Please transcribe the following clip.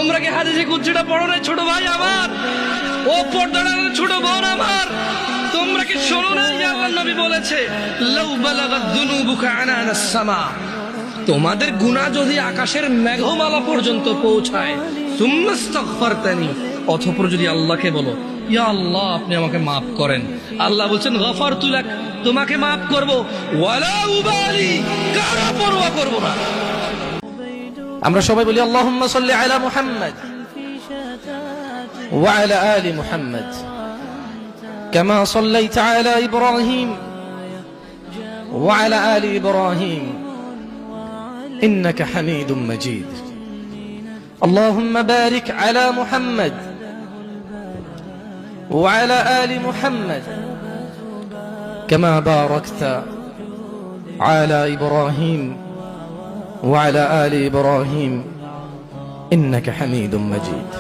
তোমরা কি হাদিসে কুদসিটা পড়ো না ছোট ভাই আমার, ও পর্দার ছোট বোন আমার, তোমরা কি শোনো না যে আল্লাহর নবী বলেছে লাউ বালাগাত যুনুবুকা আনানাস সামা, তোমাদের গুনাহ যদি আকাশের মেঘমালা পর্যন্ত পৌঁছায়, সুম্মাস্তাগফারতানি, অতঃপর যদি আল্লাহকে বলো ইয়া আল্লাহ আপনি আমাকে মাফ করেন, আল্লাহ বলছেন গফারতু লাক, তোমাকে মাফ করব, ওয়ালা উবালি, কারো পরোয়া করব না। আমরা সবাই বলি আল্লাহুম্মা সাল্লি আলা মুহাম্মাদ ওয়া আলা আলি মুহাম্মাদ কামা সাল্লাইতা আলা ইব্রাহিম ওয়া আলা আলি ইব্রাহিম ইন্নাকা হামিদুম মাজিদ। আল্লাহুম্মা বারিক আলা মুহাম্মাদ ওয়া আলা আলি মুহাম্মাদ কামা বারাকতা আলা ইব্রাহিম وعلى آل إبراهيم إنك حميد مجيد।